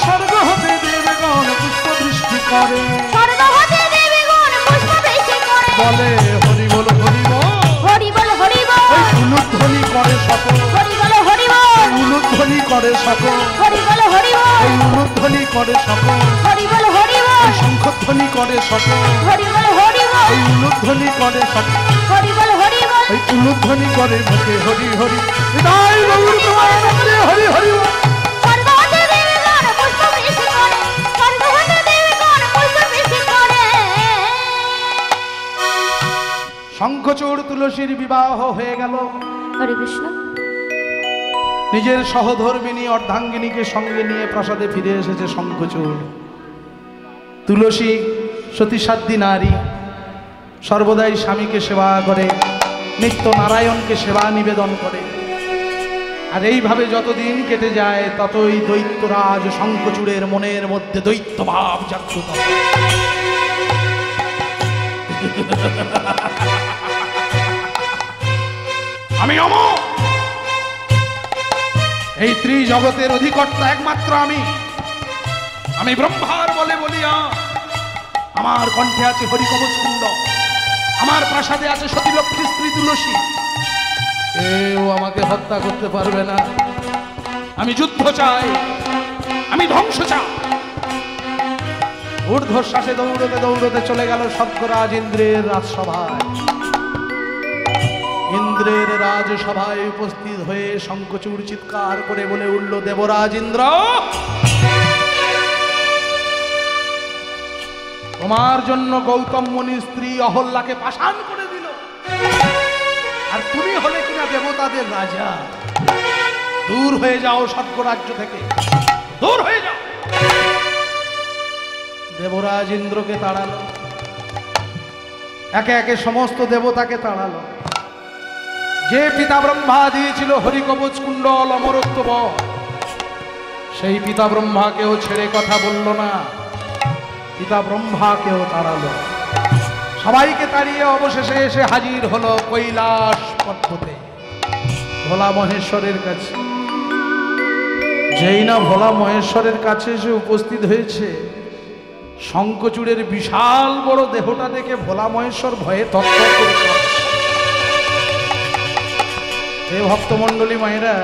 স্বর্গ হতে দেবগণ পুষ্প বৃষ্টি করে বলে হরি বল হরি বল ওই উলুধ্বনি করে সকল উলুধ্বনি করে সকল ওই উলুধ্বনি করে সকল ওই শঙ্খধ্বনি করে সকল ওই উলুধ্বনি করে সকল ওই উলুধ্বনি করে মুখে হরি হরি হৃদয় গৌর তোমার মধ্যে হরি হরি শঙ্খচূড় তুলসীর বিবাহ হয়ে গেল। হরে কৃষ্ণ। নিজের সহধর্মিনী অর্ধাঙ্গিনীকে সঙ্গে নিয়ে প্রাসাদে ফিরে এসেছে শঙ্খচূড়। তুলসী সতীসাধ্যী নারী, সর্বদাই স্বামীকে সেবা করে, নিত্য নারায়ণকে সেবা নিবেদন করে। আর এইভাবে যতদিন কেটে যায় ততই দৈত্যরাজ শঙ্খচূড়ের মনের মধ্যে দৈত্যভাব জাগ্রত হয়। আমি অমর, এই ত্রিজগতের অধিকর্তা একমাত্র আমি ব্রহ্মার বলে বলিয়া আমার কণ্ঠে আছে হরিকবচ কুণ্ড, আমার প্রাসাদে আছে সতীলক্ষ্মী স্ত্রী তুলসী। কেউ আমাকে হত্যা করতে পারবে না। আমি যুদ্ধ চাই, আমি ধ্বংস চাই। ঊর্ধ্বশ্বাসে দৌড়তে দৌড়তে চলে গেল স্বর্গরাজ ইন্দ্রের রাজসভায়। ইন্দ্রের রাজসভায় উপস্থিত হয়ে শঙ্খচূড় চিৎকার করে বলে উঠল, দেবরাজ ইন্দ্র, তোমার জন্য গৌতম মুনির স্ত্রী অহল্যাকে পাষাণ করে দিল, আর তুমি হলে কিনা দেবতাদের রাজা। দূর হয়ে যাও স্বর্গরাজ্য থেকে, দূর হয়ে যাও। দেবরাজ ইন্দ্রকে তাড়ালো, একে একে সমস্ত দেবতাকে তাড়ালো। যে পিতা ব্রহ্মা দিয়েছিল হরিকবচ কুণ্ডল অমরত্ব বল, সেই পিতা ব্রহ্মাকেও ছেড়ে কথা বলল না, পিতা ব্রহ্মাকেও তাড়ালো। সবাইকে তাড়িয়ে অবশেষে এসে হাজির হলো কৈলাস পর্বতে ভোলা মহেশ্বরের কাছে। যেই না ভোলা মহেশ্বরের কাছে এসে উপস্থিত হয়েছে, শঙ্খচূড়ের বিশাল বড় দেহটা দেখে ভোলা মহেশ্বর ভয়ে তৎপর করে কাঁপছে। এই ভক্তমণ্ডলী মায়েরা,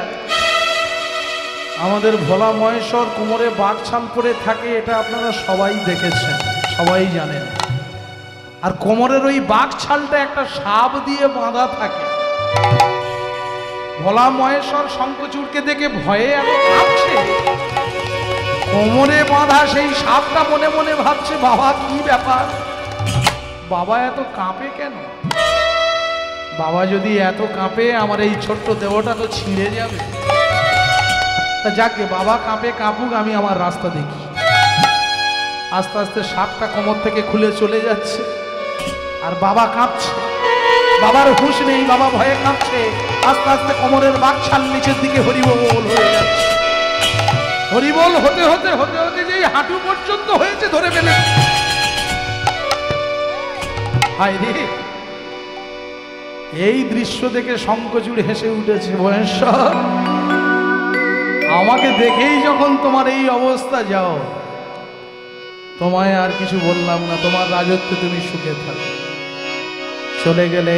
আমাদের ভোলা মহেশ্বর কোমরে বাঘছাল পরে থাকে, এটা আপনারা সবাই দেখেছেন, সবাই জানেন। আর কোমরের ওই বাঘছালটা একটা সাপ দিয়ে বাঁধা থাকে। ভোলা মহেশ্বর শঙ্খচূড়কে দেখে ভয়ে এত কাঁপছে, কোমরে বাঁধা সেই সাপটা মনে মনে ভাবছে, বাবা কি ব্যাপার, বাবা এত কাঁপে কেন? বাবা যদি এত কাঁপে, আমার এই ছোট্ট দেহটা তো ছিঁড়ে যাবে। তা যাকে বাবা কাঁপে কাঁপুক, আমি আমার রাস্তা দেখি। আস্তে আস্তে সাপটা কোমর থেকে খুলে চলে যাচ্ছে, আর বাবা কাঁপছে। বাবার হুঁশ নেই, বাবা ভয়ে কাঁপছে। আস্তে আস্তে কোমরের বাঘছাল নিচের দিকে হরিবোল হয়ে যাচ্ছে। হরিবোল হতে হতে হতে হতে যেই হাঁটু পর্যন্ত হয়েছে, ধরে ফেলে। হায় রে, এই দৃশ্য দেখে শঙ্খচূড় হেসে উঠেছে। মহেশ্বর, আমাকে দেখেই যখন তোমার এই অবস্থা, যাও, তোমায় আর কিছু বললাম না, তোমার রাজত্বে তুমি সুখে থাকো। চলে গেলে,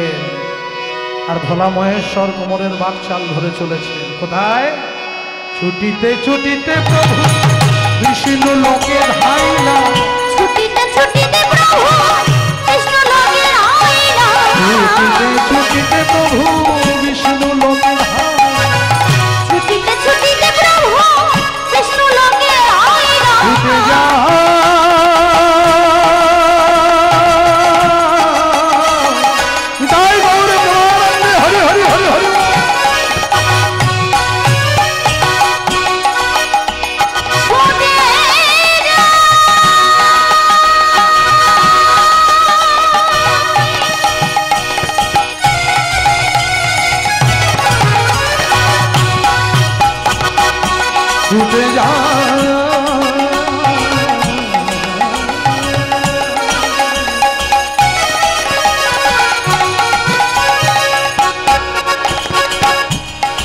আর ভোলা মহেশ্বর কোমরের বাঘছাল ধরে চলেছে। কোথায়? ছুটিতে ছুটিতে প্রভু বিষ্ণু লোকের হাইলা, ছুটিতে ছুটিতে প্রভু বিষ্ণু লোকের হাইলা, ছুটিতে ছুটিতে প্রভু বিষ্ণু লোকের হাইলা, ছুটিতে ছুটিতে প্রভু বিষ্ণু লোকের হাইলা, ছুটে যা তাই গৌর প্রাণানন্দে হরি হরি হরি হরি। ছুটে যা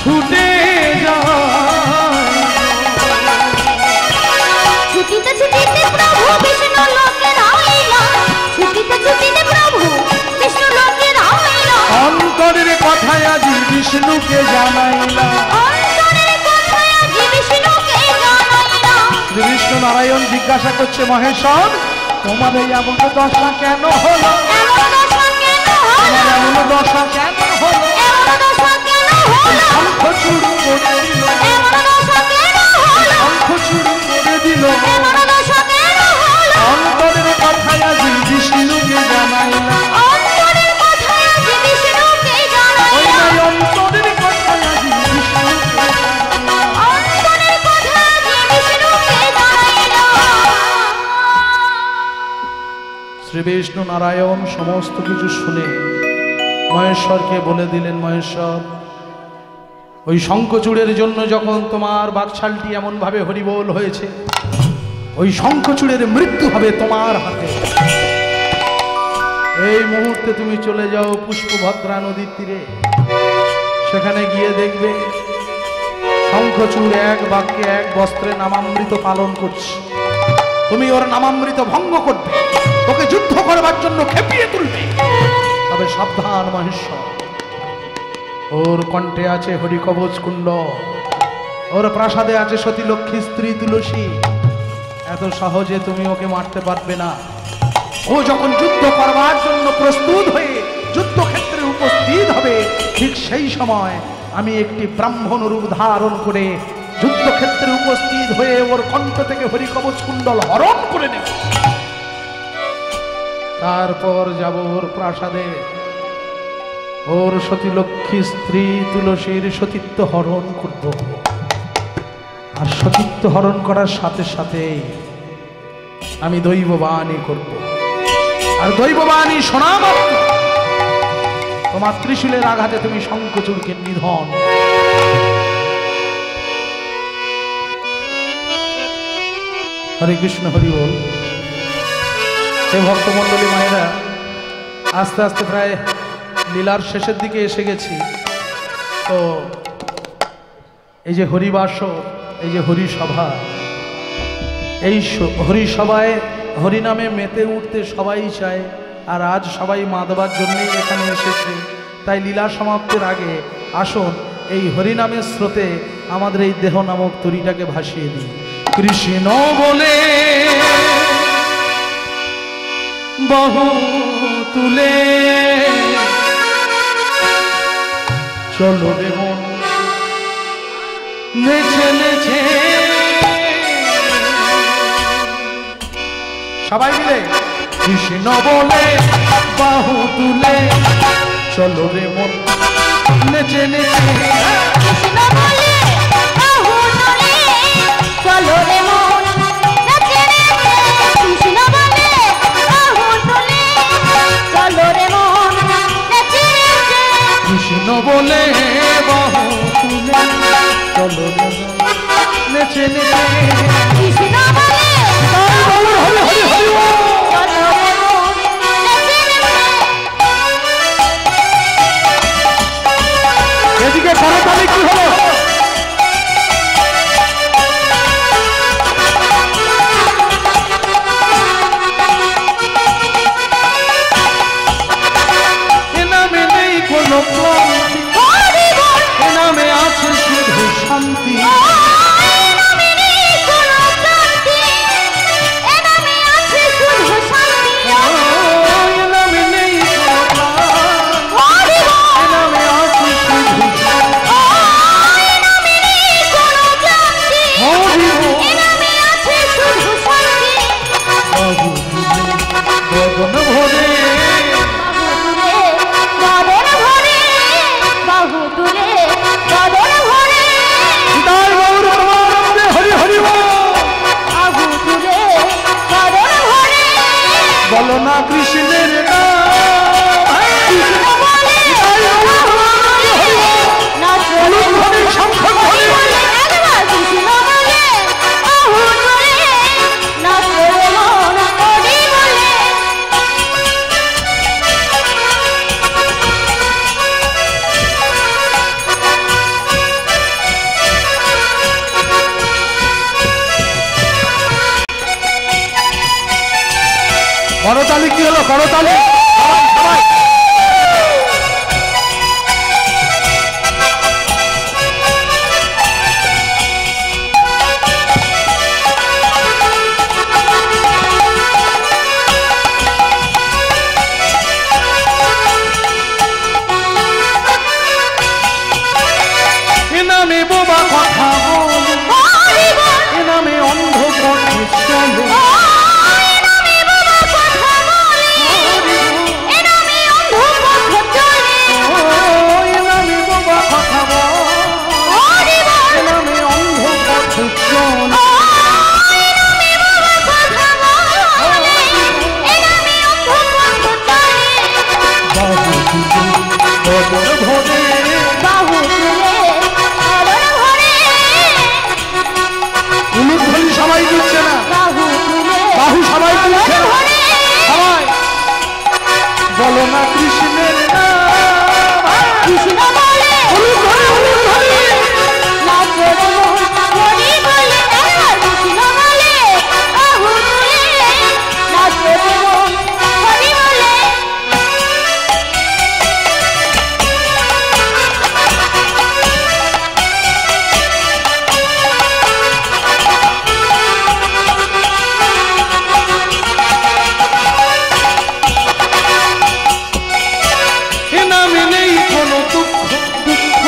ছুটে অন্তরের কথায় আজ বিষ্ণুকে জানাইলাম। অন্তরের কথায় আজ বিষ্ণুকে জানাইলাম। শ্রী বিষ্ণু নারায়ণ জিজ্ঞাসা করছে মহেশ্বর তোমার এই এমন দশা কেন হলো? এমন দশা কেন হলো? তোমার এমন দশা কেন হলো? এমন দশা কেন হলো? শঙ্খ চূড় করে দিল, এমন দশা কেন হলো? শঙ্খ চূড় করে দিল। এমন দশা কেন হলো? অন্তরের কথায় আজ বিষ্ণুকে জানাইলাম। অন্তরের কথায় আজ বিষ্ণুকে ওই জানাইলাম। নাই অন্তরের কথায় আজ বিষ্ণুকে জানাইলাম। অন্তরের কথায় আজ বিষ্ণুকে জানাইলাম। শ্রী বিষ্ণু নারায়ণ সমস্ত কিছু শুনে মহেশ্বরকে বলে দিলেন মহেশ্বর ওই শঙ্খচূড়ের জন্য যখন তোমার বাকছালটি এমন ভাবে হরিবোল হয়েছে ওই শঙ্খচূড়ের মৃত্যু হবে তোমার হাতে। এই মুহূর্তে তুমি চলে যাও পুষ্পভদ্রা নদীর তীরে, সেখানে গিয়ে দেখবে শঙ্খচূড় এক বাক্যে এক বস্ত্রে নামামৃত পালন করছে। তুমি ওর নামামৃত ভঙ্গ করবে, ওকে যুদ্ধ করবার জন্য খেপিয়ে তুলবে। তবে সাবধান মহেশ্বর, ওর কণ্ঠে আছে হরিকবচ কুণ্ড, ওর প্রাসাদে আছে সতী লক্ষ্মী স্ত্রী তুলসী। এত সহজে তুমি ওকে মারতে পারবে না। ও যখন যুদ্ধ করবার জন্য প্রস্তুত হয়ে যুদ্ধক্ষেত্রে উপস্থিত হবে ঠিক সেই সময় আমি একটি ব্রাহ্মণ রূপ ধারণ করে যুদ্ধক্ষেত্রে উপস্থিত হয়ে ওর কণ্ঠ থেকে হরিকবচ কুণ্ডল হরণ করে নেব। তারপর যাব ওর প্রাসাদে, ওর সতী লক্ষ্মী স্ত্রী তুলসীর সতীত্ব হরণ করব। আর সতীত্ব হরণ করার সাথে সাথে আমি দৈববাণী করব। আর দৈববাণী শোনা মাত্র তোমার ত্রিশূলের আঘাতে তুমি শঙ্খচূড়কে নিধন। হরে কৃষ্ণ হরি বল। সে ভক্তমণ্ডলী মায়েরা আস্তে আস্তে প্রায় লীলার শেষের দিকে এসে গেছি। তো এই যে হরিবাস, এই যে হরিসভা, এই হরিসভায় হরিনামে মেতে উঠতে সবাই চায়। আর আজ সবাই মাদবার জন্যই এখানে এসেছে। তাই লীলা সমাপ্তির আগে আসুন এই হরিনামের স্রোতে আমাদের এই দেহ নামক তরীটাকে ভাসিয়ে দিই। কৃষ্ণ বলে বহু তুলে চলো রে মন নেচে নেচে। সবাই মিলে কৃষ্ণ বলে বাহু তুলে চলো রে মন নেচে নেচে। কৃষ্ণ বলে বাহু তুলে চলো রে মন নেচে নেচে। কৃষ্ণ বলে বাহু তুলে চলো রে মন নেচে নেচে। কৃষ্ণ বলে বাহু তুলে চলো রে মন নেচে নেচে। কৃষ্ণ বলে হরি হরি হরি বল। চলো রে মন নেচে নেচে। এদিকে করতালি কি হলো? এ নামে নেই কোনো ক্লান্তি, হরি বল। এ নামে আছে শুধু শান্তি। এ নামে নেই কোনো ক্লান্তি, এ নামে আছে শুধু শান্তি। এ নামে নেই কোনো ক্লান্তি, হরি বল। এ নামে আছে শুধু শান্তি। এ নামে নেই কোনো ক্লান্তি, হরি বল। এ নামে আছে শুধু শান্তি। বাহু তুলে গগন ভরে বাদর ভরে, বাহু তুলে বাদর ভরে। তাই গৌর পরমানন্দে হরি হরি বল। বাহু তুলে বাদর ভরে। বলো না কৃষ্ণের নাম। কৃষ্ণ বলে নাচো রে হরি শঙ্খ হরি বল। একবার কৃষ্ণ বলে বাহু তুলে নাচো রে মন হরি বলে। করতালি কি হলো? করতালি সবাই সবাই। নামে বোবা কথা বলে, হরি বল এ নামে অন্ধ পথে চলে। এ নামে বাবা কথা বলে, এ নামে অন্ধ পথ চলে। এ নামে বোবা কথা বলে, হরি বল এ নামে অন্ধ পথে চলে। এ নামে বাবা কথা বলে, এ নামে অন্ধ পথ চলে। বদর ভরে বাহু তুলে আদর ভরে, উলুধ্বনি সবাই দিচ্ছে না, বাহু তুলে বাহু সবাই তুলছে আদর না। ভরে। সবাই বলো না কৃষ্ণের নাম। কৃষ্ণ বলে উলুধ্বনি, উলুধ্বনি। নাচরে মন হরি বলে, কৃষ্ণ বলে বাহু তুলে নাচরে মন হরি বলে। এ নামে নেই কোনো দুঃখ, দুঃখ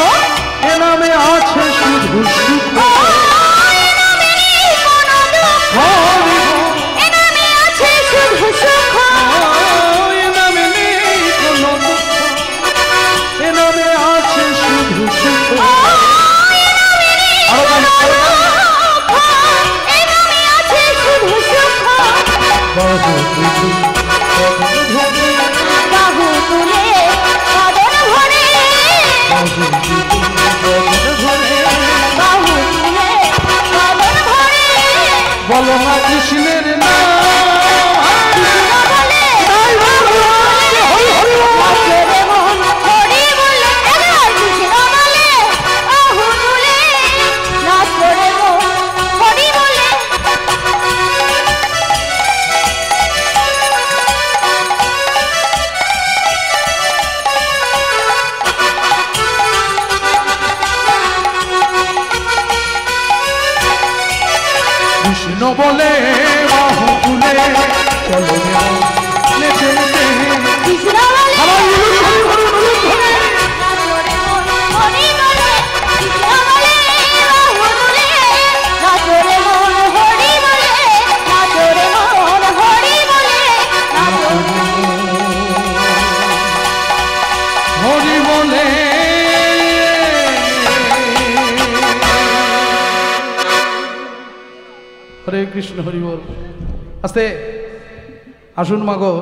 এ নামে আছে শুধু সুখ। এ নামে নেই কোনো দুঃখ, হরি এ নামে আছে শুধু সুখ। বল, এ নামে নেই কোনো দুঃখ, এ নামে আছে শুধু সুখ। আরো গান, আরো গান। এ নামে আছে শুধু সুখ। বাহু তুলে বদর ভরে, বাহু তুলে আদর ভরে, বাহু তুলে বদর ভরে। বাহু তুলে আদর ভরে। বলো না কৃষ্ণের নাম। কৃষ্ণ বলে হরি হরি বল। নাচরে মন হরি বলে, কৃষ্ণ বলে বাহু তুলে নাচরে মন হরি বলে। কৃষ্ণ বলে বাহু তুলে চলো রে নেচে নেচে। কৃষ্ণ বলে সবাই উলুধ্বনি করুন, উলুধ্বনি। নাচরে মন হরি বলে, কৃষ্ণ বলে বাহু তুলে নাচরে মন হরি বলে, নাচরে মন হরি বলে, নাচরে হরি বলে। হরে কৃষ্ণ, হরি বল। আস্তে আসুন মাগো,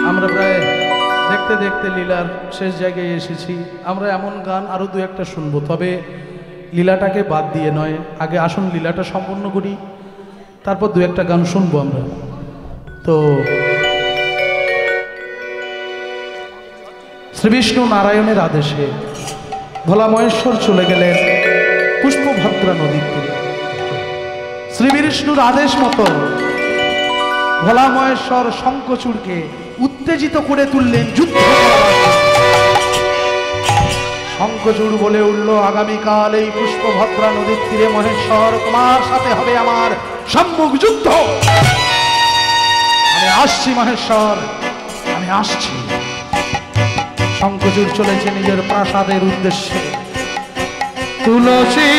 আমরা প্রায় দেখতে দেখতে লীলার শেষ জায়গায় এসেছি। আমরা এমন গান আরো দু একটা শুনবো, তবে লীলাটাকে বাদ দিয়ে নয়। আগে আসুন লীলাটা সম্পন্ন করি, তারপর দু একটা গান শুনবো আমরা। তো শ্রীবিষ্ণু নারায়ণের আদেশে ভোলা মহেশ্বর চলে গেলেন পুষ্পভদ্রা নদীর তীরে। শ্রীবিষ্ণুর আদেশ মতো ভোলা মহেশ্বর শঙ্খচূড়কে উত্তেজিত করে তুললেন যুদ্ধ করার জন্য। শঙ্খচূড় বলে উঠল, আগামীকাল এই পুষ্পভদ্রা নদীর তীরে মহেশ্বর তোমার সাথে হবে আমার সম্মুখ যুদ্ধ। আমি আসছি মহেশ্বর, আমি আসছি। শঙ্খচূড় চলেছে নিজের প্রাসাদের উদ্দেশ্যে। তুলসী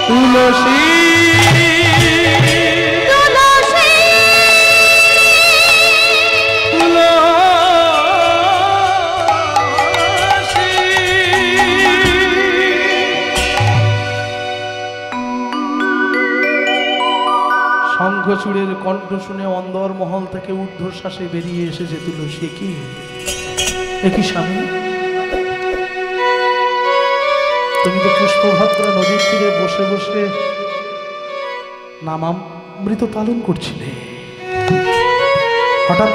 তুলসী তুলসী তুলসী। শঙ্খচূড়ের কণ্ঠ শুনে অন্দর মহল থেকে ঊর্ধ্বশ্বাসে বেরিয়ে এসেছে তুলসী। কি একই স্বামী, তুমি তো পুষ্পভদ্রা নদীর তীরে বসে বসে নামামৃত পালন করছিলে, হঠাৎ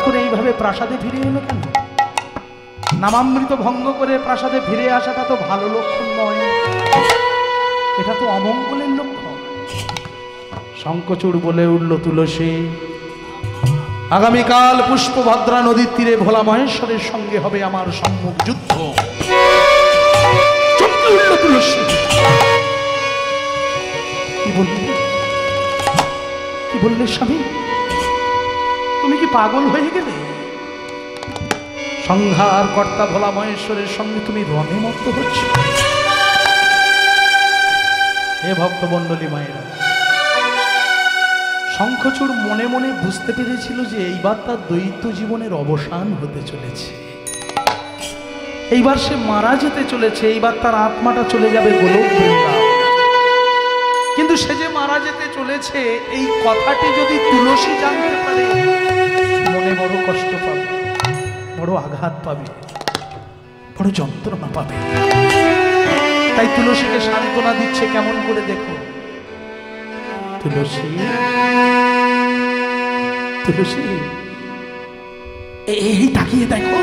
করে এইভাবে প্রাসাদে ফিরে এলো কেন? নামামৃত ভঙ্গ করে প্রাসাদে ফিরে আসাটা তো ভালো লক্ষণ নয়, এটা তো অমঙ্গলের লক্ষণ। শঙ্খচূড় বলে উঠল, তুলসী আগামীকাল পুষ্পভদ্রা নদীর তীরে ভোলা মহেশ্বরের সঙ্গে হবে আমার সম্মুখ যুদ্ধ। চমকে উঠল তুলসী। কি বললে স্বামী? তুমি কি পাগল হয়ে গেলে? সংহার কর্তা ভোলা মহেশ্বরের সঙ্গে তুমি রণে মত্ত হচ্ছ। হে ভক্তমণ্ডলী মায়েরা, শঙ্খচূড় মনে মনে বুঝতে পেরেছিল যে এইবার তার দ্বৈত জীবনের অবসান হতে চলেছে, এইবার সে মারা যেতে চলেছে, এইবার তার আত্মাটা চলে যাবে গোলক বৃন্দাবন। কিন্তু সে যে মারা যেতে চলেছে এই কথাটি যদি তুলসী জানতে পারে, মনে বড় কষ্ট পাবে, বড় আঘাত পাবে, বড় যন্ত্রণা পাবে। তাই তুলসীকে সান্ত্বনা দিচ্ছে কেমন করে, দেখো তুলসী, তুলসী এই তাকিয়ে দেখো,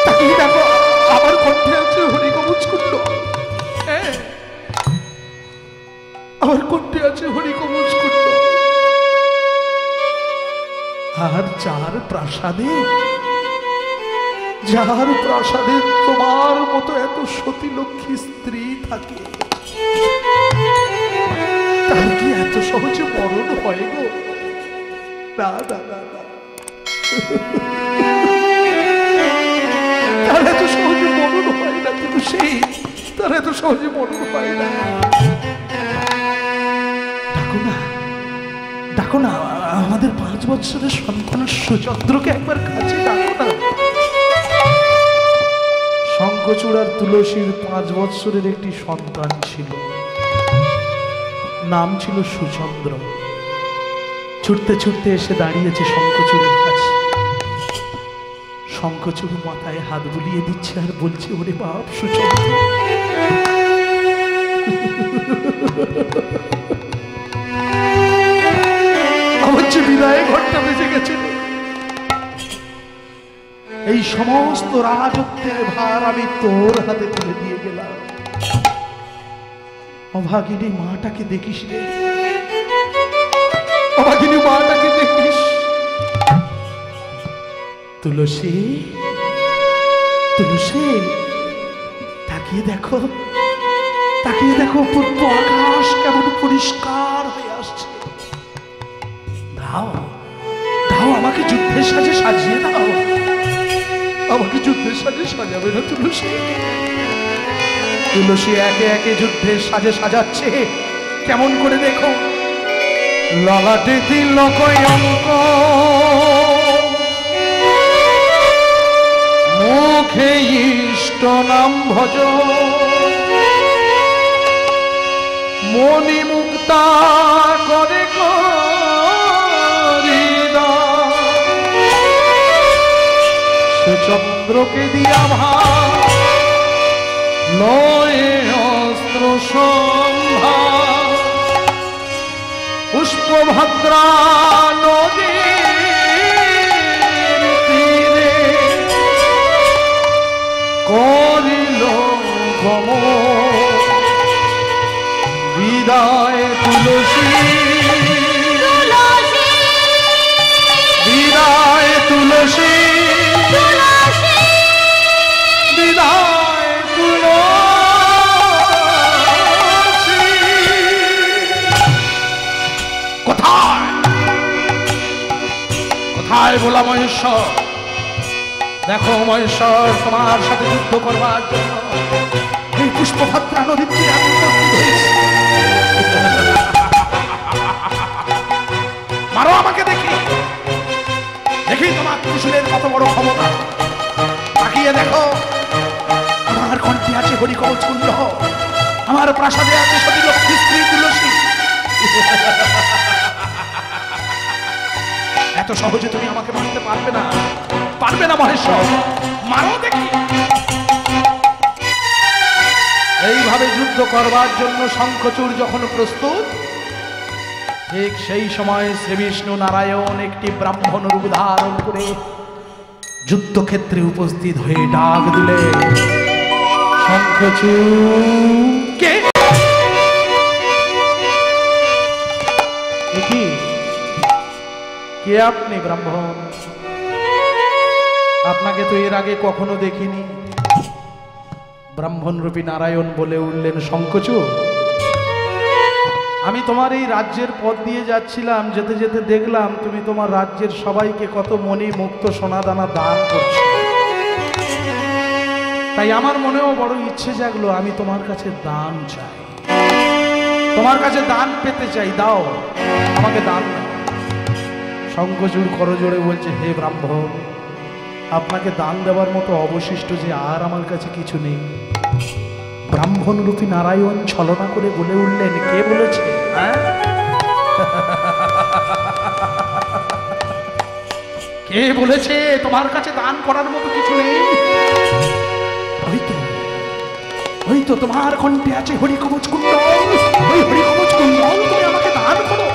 তাকিয়ে দেখো, আমার কণ্ঠে আছে হরিকবচ কুণ্ড, আমার কণ্ঠে আছে হরিকবচ কুণ্ড। আর যার প্রাসাদে, যার প্রাসাদে তোমার মতো এত সতী লক্ষ্মী স্ত্রী থাকে, তার কি এত সহজে মরণ হয় গো? না না না না, তার এত সহজে মরণ হয় না তুলসী, তার এত সহজে মরণ হয় না। ডাকো না, ডাকো না আমাদের 5 বছরের সন্তান সুচন্দ্রকে একবার কাছে ডাকো না। শঙ্খচূড় আর তুলসীর 5 বছরের একটি সন্তান ছিল, নাম ছিল সুচন্দ্র। ছুটতে ছুটতে এসে দাঁড়িয়েছে শঙ্খচূড়ের কাছে। শঙ্খচূড় মাথায় হাত বুলিয়ে দিচ্ছে আর বলছে, ওরে বাপ সুচন্দ্র, আমার যে বিদায় ঘরটা বেজে গেছে, এই সমস্ত রাজত্বের ভার আমি তোর হাতে তুলে দিয়ে গেলাম। অভাগিনী মাটাকে দেখিস রে, অভাগিনী মাটাকে দেখিস। তুলসী, তুলসী তাকিয়ে দেখো, তাকিয়ে দেখো, পূর্ব আকাশ কেমন পরিষ্কার হয়ে আসছে। দাও, দাও আমাকে যুদ্ধের সাজে সাজিয়ে দাও, আমাকে যুদ্ধের সাজে সাজাবে না তুলসী? তুলসী একে একে যুদ্ধের সাজে সাজাচ্ছে, কেমন করে দেখো। ললাটে তিলক অঙ্ক, মুখে ইষ্ট নাম ভজ, মনি মুক্তা করে সুচন্দ্রকে দিয়া ভাব, লয়ে অস্ত্র সম্ভার, পুষ্পভদ্রা নদীর তীরে করিল গমন। বিদায় তুলসী, বিদায় তুলসী, বিদায় তুলসী। কোথায়, কোথায় ভোলা মহেশ্বর? দেখো মহেশ্বর তোমার সাথে যুদ্ধ করবার জন্য এই পুষ্পভদ্রা নদীর তীরে মারো আমাকে দেখি, দেখি তোমার ত্রিশূলের কত বড় ক্ষমতা। তাকিয়ে দেখো, আমার কণ্ঠে আছে হরিকবচ কুণ্ড, আমার প্রাসাদে আছে সতী লক্ষ্মী স্ত্রী তুলসী। এত সহজে তুমি আমাকে মারতে পারবে না, পারবে না মহেশ্বর, মারো দেখি। এইভাবে যুদ্ধ করবার জন্য শঙ্খচূড় যখন প্রস্তুত, ঠিক সেই সময় শ্রী বিষ্ণু নারায়ণ একটি ব্রাহ্মণ রূপ ধারণ করে যুদ্ধক্ষেত্রে উপস্থিত হয়ে ডাক দিলে, শঙ্খচূড় কে? কে আপনি ব্রাহ্মণ? আপনাকে তো এর আগে কখনো দেখিনি। ব্রাহ্মণ রূপী নারায়ণ বলে উঠলেন, শঙ্খচূড় আমি তোমার এই রাজ্যের পথ দিয়ে যাচ্ছিলাম, যেতে যেতে দেখলাম তুমি তোমার রাজ্যের সবাইকে কত মণি মুক্ত সোনাদানা দান করছো। তাই আমার মনেও বড় ইচ্ছে জাগলো, আমি তোমার কাছে দান চাই, তোমার কাছে দান পেতে চাই, দাও আমাকে দান দাও। শঙ্খচূড় করজোড়ে বলছে, হে ব্রাহ্মণ, আপনাকে দান দেওয়ার মতো অবশিষ্ট যে আর আমার কাছে কিছু নেই। ব্রাহ্মণ রূপী নারায়ণ ছলনা করে বলে উঠলেন, কে বলেছে? হ্যাঁ, কে বলেছে তোমার কাছে দান করার মতো কিছু নেই? ওই তো তোমার কণ্ঠে আছে হরিকবচ কুণ্ডল, ওই হরিকবচ কুণ্ডল তুমি আমাকে দান করো।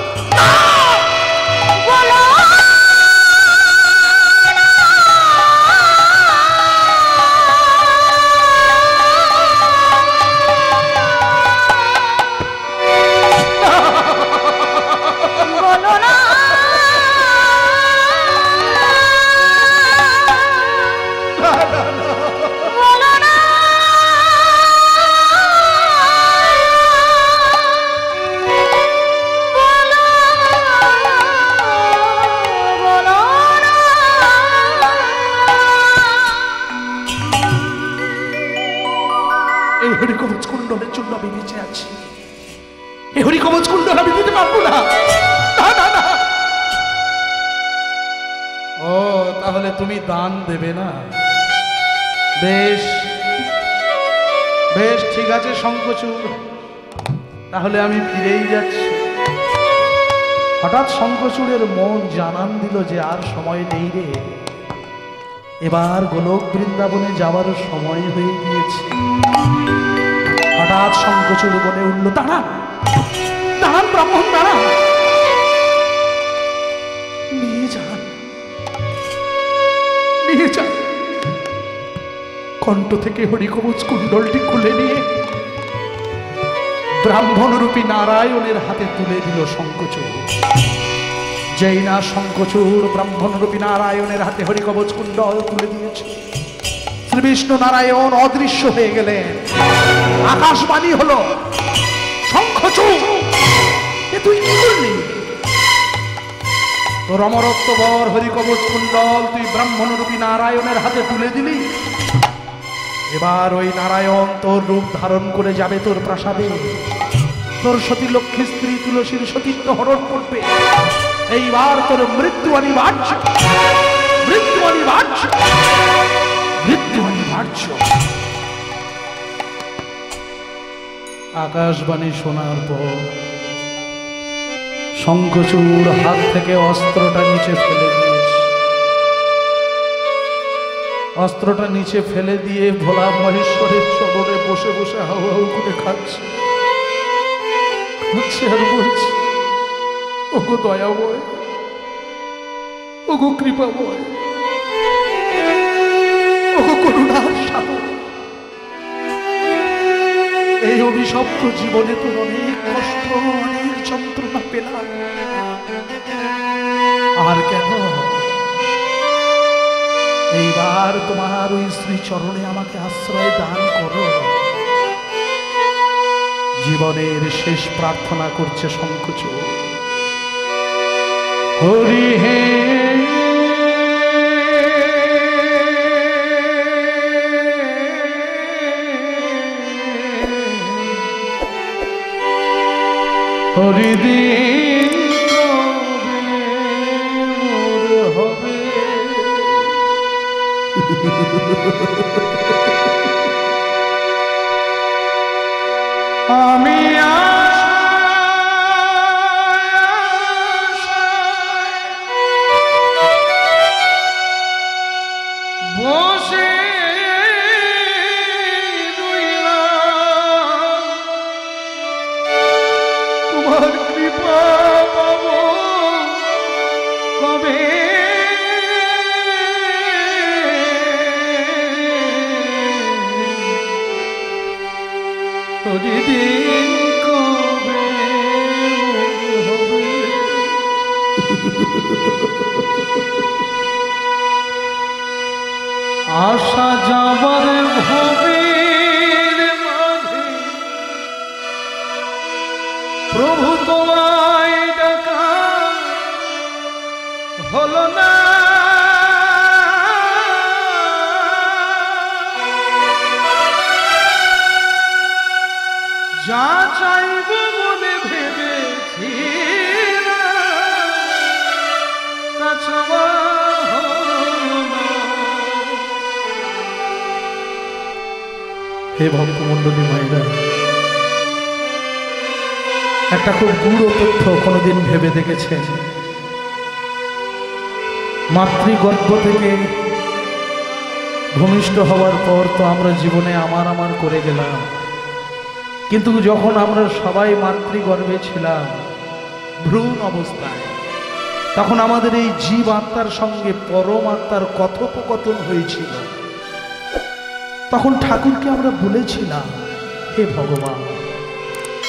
হরিকবচ কুণ্ডলের জন্য আমি বেঁচে আছি, এই হরিকবচ কুণ্ডল আমি দিতে পারবো না। ও, তাহলে তুমি দান দেবে না? বেশ বেশ, ঠিক আছে শঙ্খচূড়, তাহলে আমি ফিরেই যাচ্ছি। হঠাৎ শঙ্খচূড়ের মন জানান দিল যে আর সময় নেই রে, এবার গোলক বৃন্দাবনে যাওয়ার সময় হয়ে গিয়েছে। হঠাৎ শঙ্খচূড় বলে উঠল, দাঁড়ান দাঁড়ান ব্রাহ্মণ, দাঁড়ান, নিয়ে যান নিয়ে যান। কণ্ঠ থেকে হরিকবচ কুণ্ডলটি খুলে নিয়ে ব্রাহ্মণ রূপী নারায়ণের হাতে তুলে দিল শঙ্খচূড়। যেই না শঙ্খচূড় ব্রাহ্মণ রূপী নারায়ণের হাতে হরিকবচ কুণ্ডল তুলে দিয়েছে, শ্রী বিষ্ণু নারায়ণ অদৃশ্য হয়ে গেলেন। আকাশবাণী হলো, শঙ্খচূড় এ তুই কি করলি? তোর অমরত্ব বর হরিকবচ কুণ্ডল তুই ব্রাহ্মণ রূপী নারায়ণের হাতে তুলে দিলি, এবার ওই নারায়ণ তোর রূপ ধারণ করে যাবে তোর প্রাসাদে, তোর সতী লক্ষ্মী স্ত্রী তুলসীর সতীত্ব হরণ করবে। এইবার তোর মৃত্যু অনিবার্য, মৃত্যু অনিবার্য, মৃত্যু অনিবার্য। আকাশবাণী শোনার পর শঙ্খচূড় হাত থেকে অস্ত্রটা নিচে ফেলে দিয়েছে। অস্ত্রটা নিচে ফেলে দিয়ে ভোলা মহেশ্বরের চরণে বসে বসে হাউ হাউ করে খাচ্ছে আর বলছে, ওগো দয়াময়, ওগো কৃপাময়, ওগো করুণার সাগর, এই অভিশপ্ত জীবনে তো অনেক কষ্ট, অনেক যন্ত্রণা পেলাম, আর কেন? এইবার তোমার ওই শ্রীচরণে আমাকে আশ্রয় দান করো। জীবনের শেষ প্রার্থনা করছে শঙ্খচূড়। হরি হে হরিদিন হবে আমি বসে তোমার কৃপা পাব কবে? দিন কবে হবে? আশা যাবার ভবের মাঝে প্রভু তোমায় ডাকা হলো না, যা চাইব বলে ভেবেছি তা চাওয়া হলো না। হে ভক্তমণ্ডলী মায়েরা, একটা খুব গূঢ় তথ্য কোনোদিন ভেবে দেখেছেন? মাতৃগর্ভ থেকে ভূমিষ্ঠ হওয়ার পর তো আমরা জীবনে আমার আমার করে গেলাম, কিন্তু যখন আমরা সবাই মাতৃগর্ভে ছিলাম ভ্রূণ অবস্থায়, তখন আমাদের এই জীব আত্মার সঙ্গে পরমাত্মার কথোপকথন হয়েছিল। তখন ঠাকুরকে আমরা বলেছিলাম, হে ভগবান,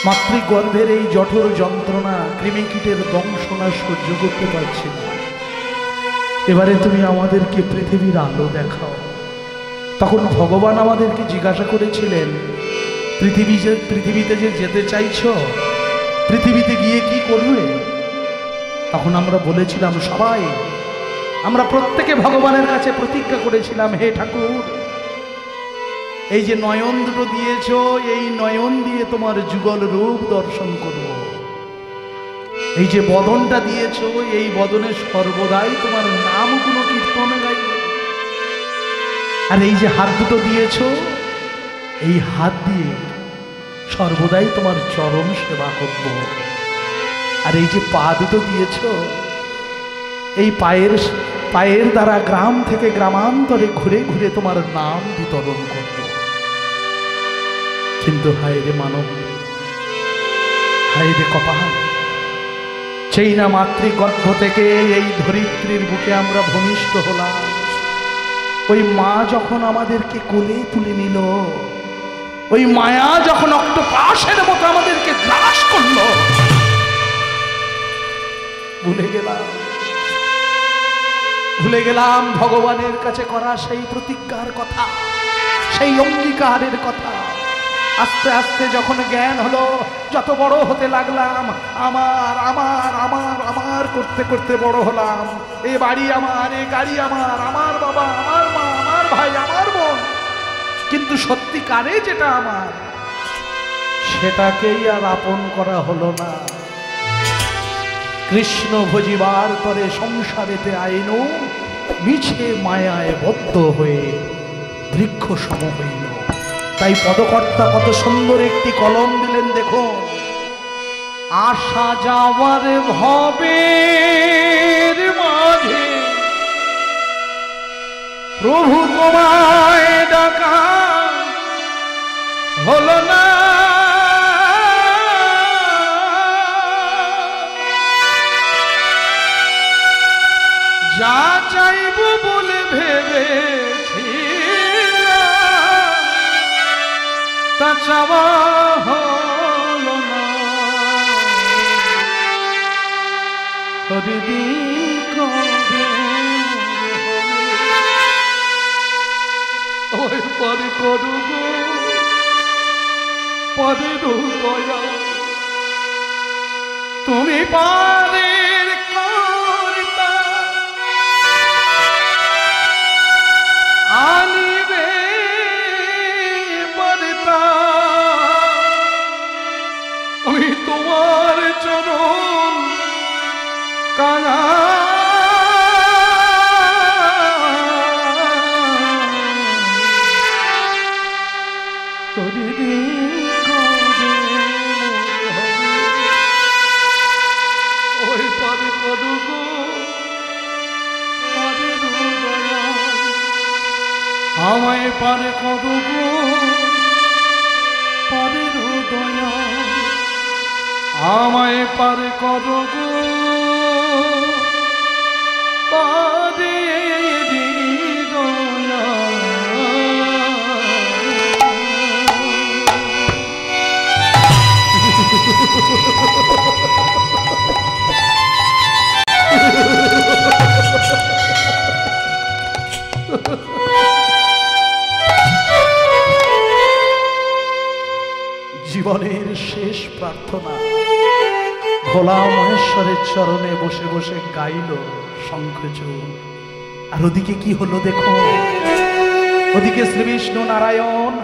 মাতৃগর্ভের এই জঠর যন্ত্রণা, কৃমিকীটের দংশনা সহ্য করতে পারছি না, এবারে তুমি আমাদেরকে পৃথিবীর আলো দেখাও। তখন ভগবান আমাদেরকে জিজ্ঞাসা করেছিলেন, পৃথিবীতে যে যেতে চাইছ, পৃথিবীতে গিয়ে কি করবে? তখন আমরা বলেছিলাম, সবাই আমরা প্রত্যেকে ভগবানের কাছে প্রতিজ্ঞা করেছিলাম, হে ঠাকুর, এই যে নয়ন দুটো দিয়েছ, এই নয়ন দিয়ে তোমার যুগল রূপ দর্শন করব। এই যে বদনটা দিয়েছ, এই বদনে সর্বদাই তোমার নামগুলো কীর্তন গাইব। আর এই যে হাত দুটো দিয়েছ, এই হাত দিয়ে সর্বদাই তোমার চরণ সেবা করব। আর এই যে পা দুটো দিয়েছ, এই পায়ের দ্বারা গ্রাম থেকে গ্রামান্তরে ঘুরে ঘুরে তোমার নাম বিতরণ করব। কিন্তু হায় রে মানব, হায় রে কপাল, সেই না মাতৃগর্ভ থেকে এই ধরিত্রীর বুকে আমরা ভূমিষ্ঠ হলাম। ওই মা যখন আমাদেরকে কোলে তুলে নিল, ওই মায়া যখন অক্টোপাসের মতো আমাদেরকে গ্রাস করলো, ভুলে গেলাম ভগবানের কাছে করা সেই প্রতিজ্ঞার কথা, সেই অঙ্গীকারের কথা। আস্তে আস্তে যখন জ্ঞান হলো, যত বড় হতে লাগলাম, আমার আমার আমার আমার করতে করতে বড় হলাম। এ বাড়ি আমার, এ গাড়ি আমার, আমার বাবা, আমার মা, আমার ভাই, আমার বোন, কিন্তু সত্যিকারে যেটা আমার, সেটাকেই আর আপন করা হলো না। কৃষ্ণ ভজিবার করে সংসারেতে আইনু, মিছে মায়ায় বদ্ধ হয়ে বৃক্ষ সম হইল। তাই পদকর্তা কত সুন্দর একটি কলম দিলেন, দেখুন, আসা যাওয়ার ভবের মাঝে প্রভু তোমায় ডাকা হলো না, যা চাইব বলে ভেবেছি তা চাওয়া হলো না। হরিদিন কবে ওই পরে করব, পরে দয়া তুমি পারের কর্তা, আনিবে বার্তা, আমি তোমার চরণ কানা ওই পরে করব, পরে দয়া আমায় পারে করব, পরে দয়া আমায় পারে করব, পারে দয়া। জীবনের শেষ প্রার্থনা, ভোলা মহেশ্বরের চরণে বসে বসে গাইল শঙ্খচূড়। আর ওদিকে কি হলো দেখো, ওদিকে শ্রীবিষ্ণু নারায়ণ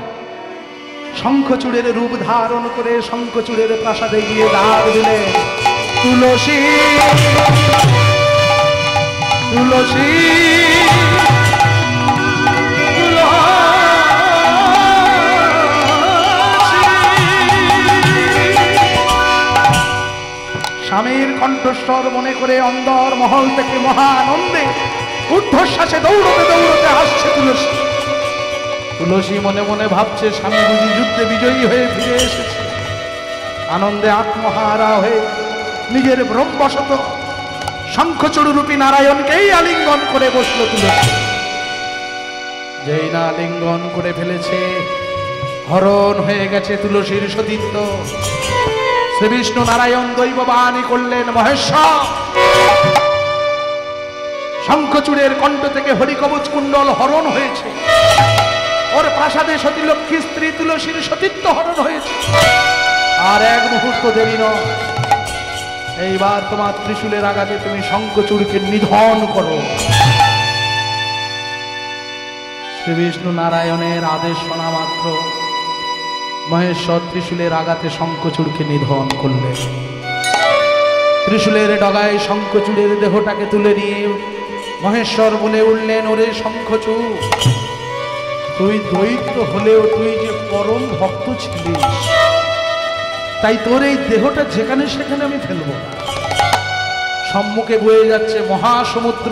শঙ্খচূড়ের রূপ ধারণ করে শঙ্খচূড়ের প্রাসাদে গিয়ে ডাক দিলেন, তুলসী তুলসী স্বামীর কণ্ঠস্বর মনে করে অন্দর মহল থেকে মহা আনন্দে ঊর্ধ্বশ্বাসে দৌড়তে দৌড়তে আসছে তুলসী। তুলসী মনে মনে ভাবছে স্বামী বুঝি যুদ্ধে বিজয়ী হয়ে ফিরে এসেছে। আনন্দে আত্মহারা হয়ে নিজের ব্রহ্মবশত শঙ্খচূড়রূপী নারায়ণকেই আলিঙ্গন করে বসল তুলসী। যেই না আলিঙ্গন করে ফেলেছে, হরণ হয়ে গেছে তুলসীর সতীত্ব। শ্রীবিষ্ণু নারায়ণ দৈববাণী করলেন, মহেশ্বর শঙ্খচূড়ের কণ্ঠ থেকে হরিকবচ কুণ্ডল হরণ হয়েছে, ওর প্রাসাদে সতীলক্ষ্মী স্ত্রী তুলসীর সতীত্ব হরণ হয়েছে। আর এক মুহূর্ত দেরি নয়, এইবার তোমার ত্রিশূলের আঘাতে তুমি শঙ্খচূড়কে নিধন করো। শ্রীবিষ্ণু নারায়ণের আদেশ শোনা মাত্র মহেশ্বর ত্রিশূলের আঘাতে শঙ্খচূড়কে নিধন করলেন। ত্রিশূলের ডগায় শঙ্খচূড়ের দেহটাকে তুলে নিয়ে মহেশ্বর বলে উঠলেন, ওরে শঙ্খচূড়, তুই দৈত্য হলেও তুই যে পরম ভক্ত ছিলিস, তাই তোর এই দেহটা যেখানে সেখানে আমি ফেলব না। সম্মুখে বয়ে যাচ্ছে মহাসমুদ্র,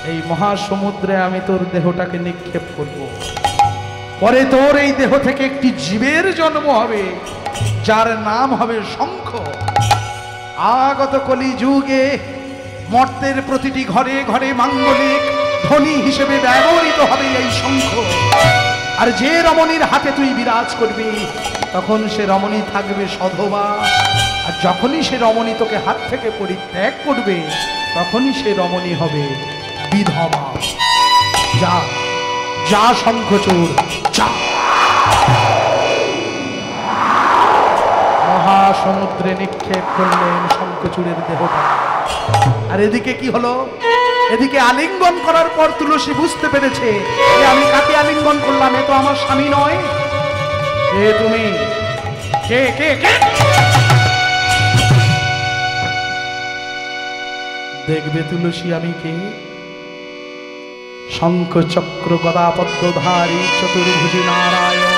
এই মহাসমুদ্রে আমি তোর দেহটাকে নিক্ষেপ করব। পরে তোর এই দেহ থেকে একটি জীবের জন্ম হবে, যার নাম হবে শঙ্খ। আগত কলি যুগে মর্তের প্রতিটি ঘরে ঘরে মাঙ্গলিক ধ্বনি হিসেবে ব্যবহৃত হবে এই শঙ্খ। আর যে রমণীর হাতে তুই বিরাজ করবি, তখন সে রমণী থাকবে সধবা। আর যখনই সে রমণী তোকে হাত থেকে পরিত্যাগ করবে, তখনই সে রমণী হবে বিধবা। যা যা শঙ্খচূড় যা। মহাসমুদ্রে নিক্ষেপ করলেন শঙ্খচূড়ের দেহটা। আর এদিকে কি হলো, এদিকে আলিঙ্গন করার পর তুলসী বুঝতে পেরেছে যে আমি কাকে আলিঙ্গন করলাম, এ তো আমার স্বামী নয়। কে তুমি? কে কে কে? দেখবে তুলসী আমি কে? শঙ্খ চক্র গদা পদ্মধারী চতুর্ভুজী নারায়ণ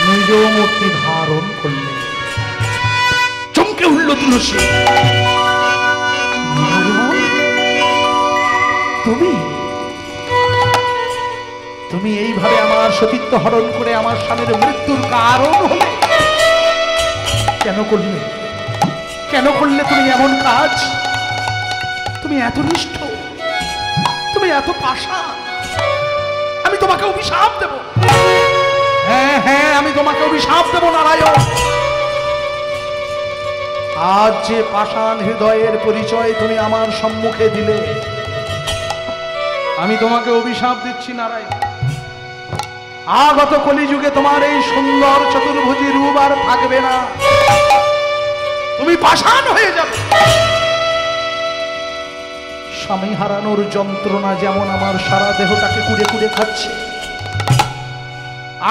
নিজ মূর্তি ধারণ করলেন। চমকে উঠল তুলসী, তুমি তুমি এইভাবে আমার সতীত্ব হরণ করে আমার স্বামীর মৃত্যুর কারণ হলে? কেন করলে, কেন করলে তুমি এমন কাজ? তুমি এত নিষ্ঠ, তুমি এত পাষাণ, আমি তোমাকে অভিশাপ দেব। হ্যাঁ হ্যাঁ, আমি তোমাকে অভিশাপ দেব নারায়ণ। আজ যে পাষাণ হৃদয়ের পরিচয় তুমি আমার সম্মুখে দিলে, আমি তোমাকে অভিশাপ দিচ্ছি নারায়ণ। আগত কলিযুগে তোমার এই সুন্দর চতুর্ভুজী রূপ আর থাকবে না, তুমি পাষাণ হয়ে যাবে। স্বামী হারানোর যন্ত্রণা যেমন আমার সারা দেহটাকে কুড়ে কুড়ে খাচ্ছে,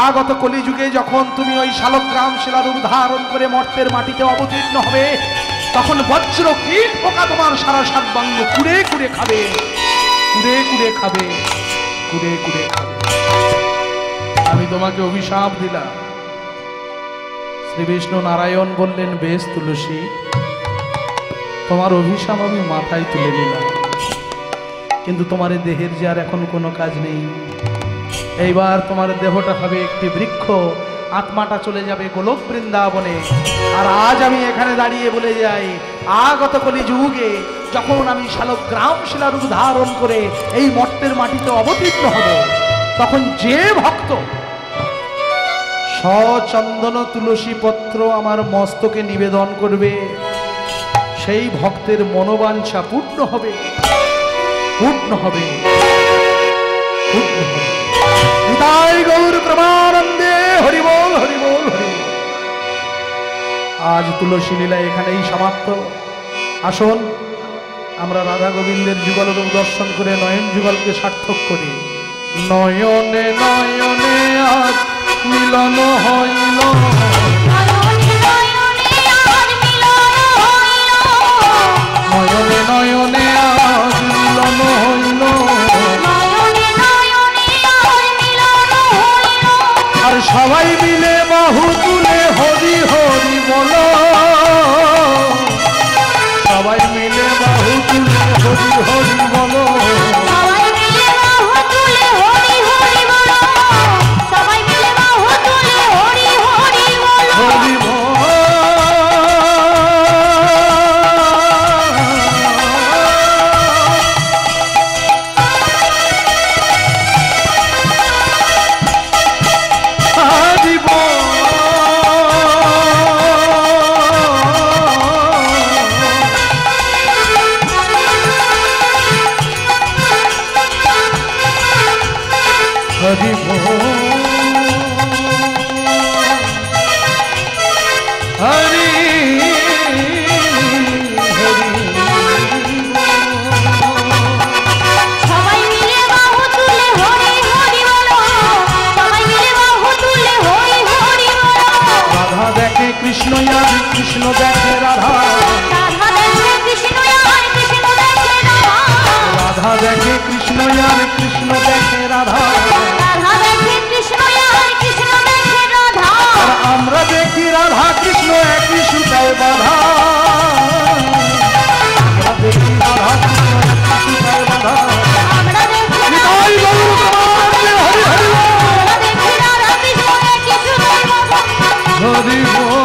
আগত কলিযুগে যখন তুমি ওই শালগ্রাম শিলারূপ ধারণ করে মর্তের মাটিতে অবতীর্ণ হবে, তখন বজ্র কীট পোকা তোমার সারা সর্বাঙ্গ কুড়ে কুড়ে খাবে, কুড়ে কুড়ে খাবে, কুড়ে কুড়ে খাবে। আমি তোমাকে অভিশাপ দিলাম। শ্রীবিষ্ণু নারায়ণ বললেন, বেশ তুলসী, তোমার অভিশাপ আমি মাথায় তুলে নিলাম, কিন্তু তোমার দেহের যে আর এখন কোনো কাজ নেই। এইবার তোমার দেহটা হবে একটি বৃক্ষ, আত্মাটা চলে যাবে গোলক বৃন্দাবনে। আর আজ আমি এখানে দাঁড়িয়ে বলে যাই, আগত কলি যুগে যখন আমি শালগ্রাম শিলারূপ ধারণ করে এই মর্তের মাটিতে অবতীর্ণ হব, তখন যে ভক্ত সচন্দন তুলসী পত্র আমার মস্তকে নিবেদন করবে, সেই ভক্তের মনোবাঞ্ছা পূর্ণ হবে, পূর্ণ হবে, পূর্ণ হবে। নিতাই গৌর প্রমানন্দে, হরি বল হরি বল হরি। আজ তুলসী লীলা এখানেই সমাপ্ত। আসুন আমরা রাধা গোবিন্দের যুগলরূপ দর্শন করে নয়ন যুগলকে সার্থক করি। নয়নে নয়নে আজ মিলন হইল, নয়নে নয়নে আজ মিলন হইল, আর সবাই মিলে বাহু তুলে হরি হরি বলো, সবাই মিলে বাহু তুলে হরি হরি বলো, হরি বল। হরি বল, হরি হরি, সবাই মিলে বাহু তুলে হরি হরি বলো, সবাই মিলে বাহু তুলে হরি হরি বলো। রাধা দেখে কৃষ্ণ আর কৃষ্ণ দেখে রাধা, রাধা দেখে কৃষ্ণ আর কৃষ্ণ দেখে রাধা, রাধা দেখে কৃষ্ণ আর কৃষ্ণ দেখে রাধা, রাধা দেখে কৃষ্ণ আর কৃষ্ণ দেখে রাধা। আর আমরা দেখি রাধা কৃষ্ণ একই সুতায় বাধা, আমরা দেখি রাধা কৃষ্ণ একই সুতায় বাধা। আমরা দেখি নিতাই গৌর প্রেমানন্দে হরি হরি বল। আমরা দেখি রাধা কৃষ্ণ একই সুতায় বাঁধা। হরি বল।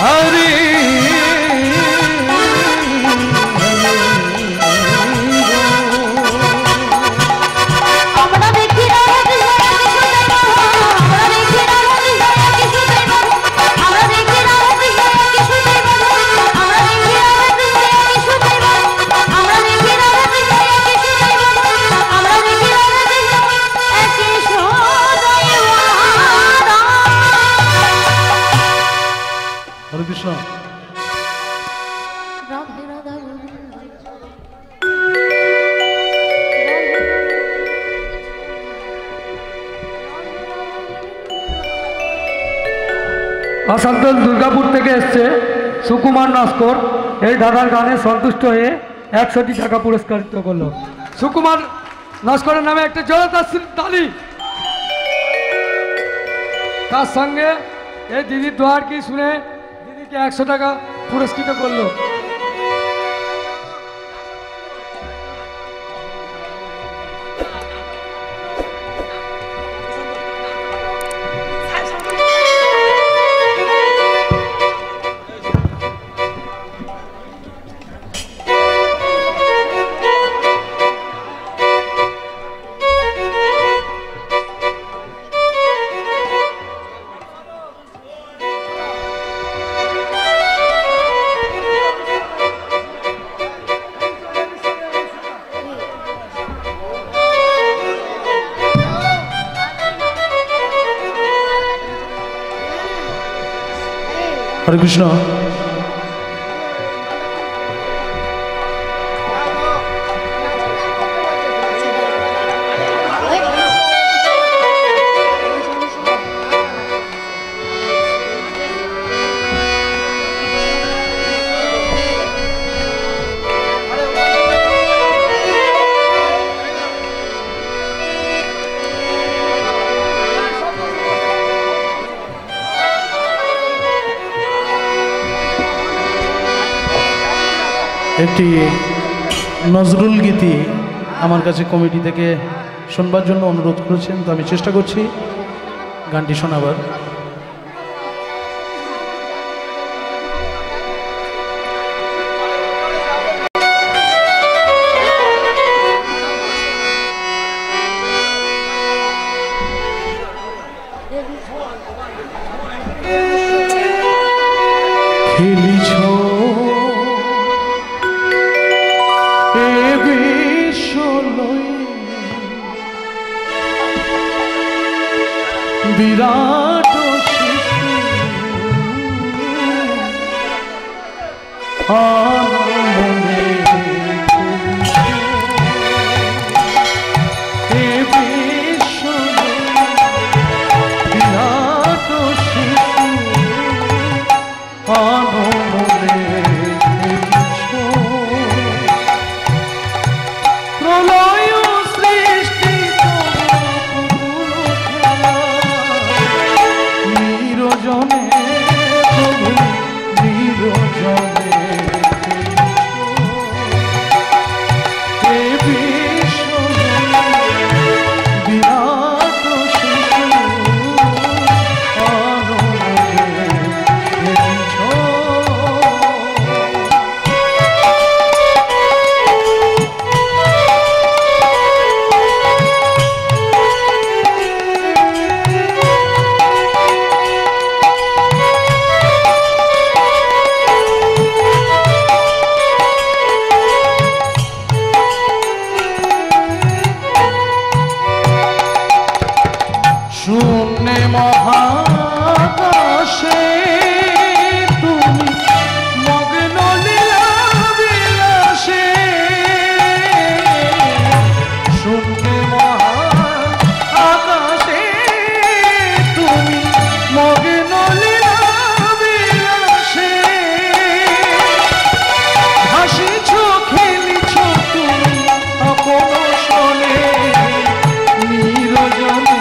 হরি আমরা দেখি রাধা কৃষ্ণ একই সুতায় বাঁধা, আমরা দেখি রাধা কৃষ্ণ একই সুতায় বাঁধা, আমরা দেখি রাধা কৃষ্ণ একই সুতায় বাঁধা, আমরা দেখি রাধা কৃষ্ণ একই সুতায় বাঁধা, আমরা দেখি রাধা কৃষ্ণ একই সুতায় বাঁধা। হরে কৃষ্ণ। রাধে রাধা গোবিন্দ। আসানসোল দুর্গাপুর থেকে এসছে সুকুমার নস্কর, এই দাদার গানে সন্তুষ্ট হয়ে 100টি টাকা পুরস্কৃত করলো। সুকুমার নস্করের নামে একটা জোরদার তালি। তার সঙ্গে এই দিদির দোয়ার কি শুনে দিদিকে 100 টাকা পুরস্কৃত করলো। হরে কৃষ্ণ। একটি নজরুল গীতি আমার কাছে কমিটি থেকে শুনবার জন্য অনুরোধ করেছেন, তো আমি চেষ্টা করছি গানটি শোনাবার। খেলিছ এ বিশ্ব লয়ে বিরাট শিশু আনন্দে খেলিছ এ বিশ্ব বিরাট শিশু আনন্দে খেলিছ প্রলয় সৃষ্টি নিরজনে প্রভু নিরজনে এ বিশ্ব বিরাট শিশু আনন্দে খেলিছ শূন্যে মহাকাশে তুমি মগ্ন লীলা বিলাসে শূন্যে মহাকাশে তুমি মগ্ন লীলা বিলাসে হাসিছ খেলিছ তুমি আপন শোনে নিরজনে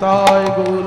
তাই গৌর